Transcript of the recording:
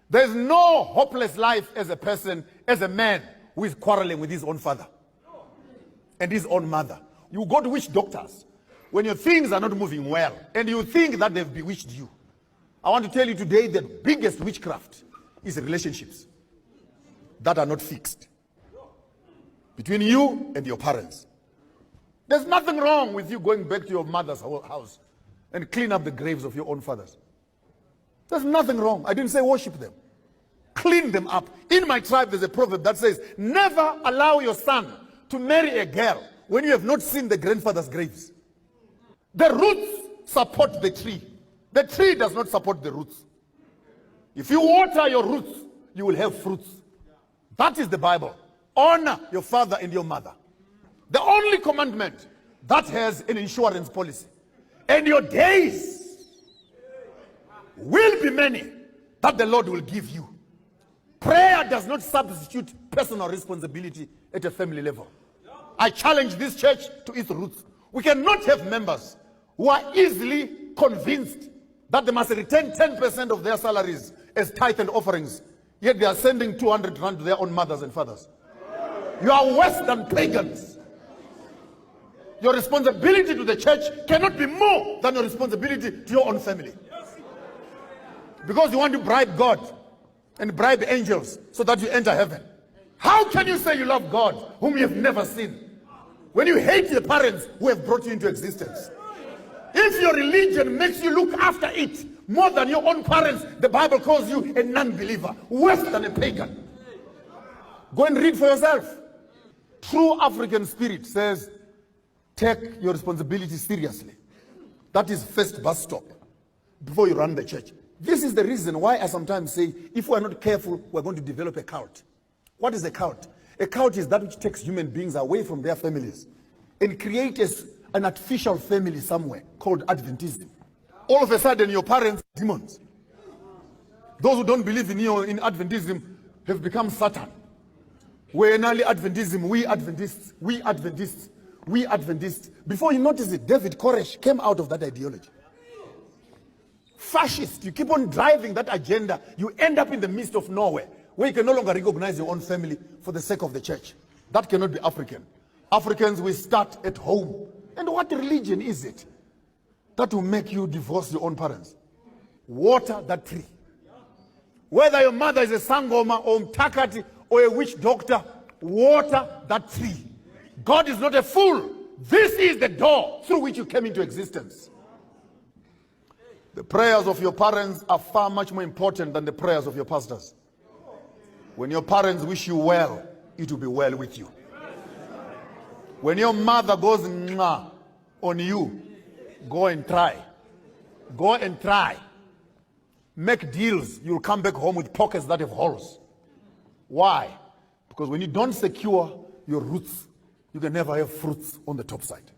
There's no hopeless life as a person, as a man who is quarreling with his own father and his own mother. You go to witch doctors when your things are not moving well and you think that they've bewitched you. I want to tell you today that the biggest witchcraft is relationships that are not fixed between you and your parents. There's nothing wrong with you going back to your mother's house and clean up the graves of your own fathers. There's nothing wrong. I didn't say worship them. Clean them up. In my tribe, there's a proverb that says, never allow your son to marry a girl when you have not seen the grandfather's graves. The roots support the tree. The tree does not support the roots. If you water your roots, you will have fruits. That is the Bible. Honor your father and your mother. The only commandment that has an insurance policy. And your days will be many that the Lord will give you. Prayer does not substitute personal responsibility at a family level. I challenge this church to its roots. We cannot have members who are easily convinced that they must return 10% of their salaries as tithe and offerings, yet they are sending 200 rand to their own mothers and fathers. You are worse than pagans. Your responsibility to the church cannot be more than your responsibility to your own family. Because you want to bribe God and bribe angels so that you enter heaven. How can you say you love God whom you have never seen when you hate the parents who have brought you into existence? If your religion makes you look after it more than your own parents, the Bible calls you a non-believer, worse than a pagan. Go and read for yourself. True African spirit says, take your responsibility seriously. That is first bus stop before you run the church. This is the reason why I sometimes say, if we are not careful, we're going to develop a cult. What is a cult? A cult is that which takes human beings away from their families and creates an artificial family somewhere called Adventism. All of a sudden, your parents are demons. Those who don't believe in you in Adventism have become Satan. We're in early Adventism, we Adventists, we Adventists, we Adventists. Before you notice it, David Koresh came out of that ideology. Fascist, you keep on driving that agenda, you end up in the midst of nowhere, where you can no longer recognize your own family for the sake of the church. That cannot be African. Africans will start at home. And what religion is it that will make you divorce your own parents? Water that tree. Whether your mother is a sangoma or mtakati or a witch doctor, water that tree. God is not a fool. This is the door through which you came into existence. The prayers of your parents are far much more important than the prayers of your pastors. When your parents wish you well, it will be well with you. When your mother goes mwah on you, go and try. Go and try. Make deals. You'll come back home with pockets that have holes. Why? Because when you don't secure your roots, you can never have fruits on the top side.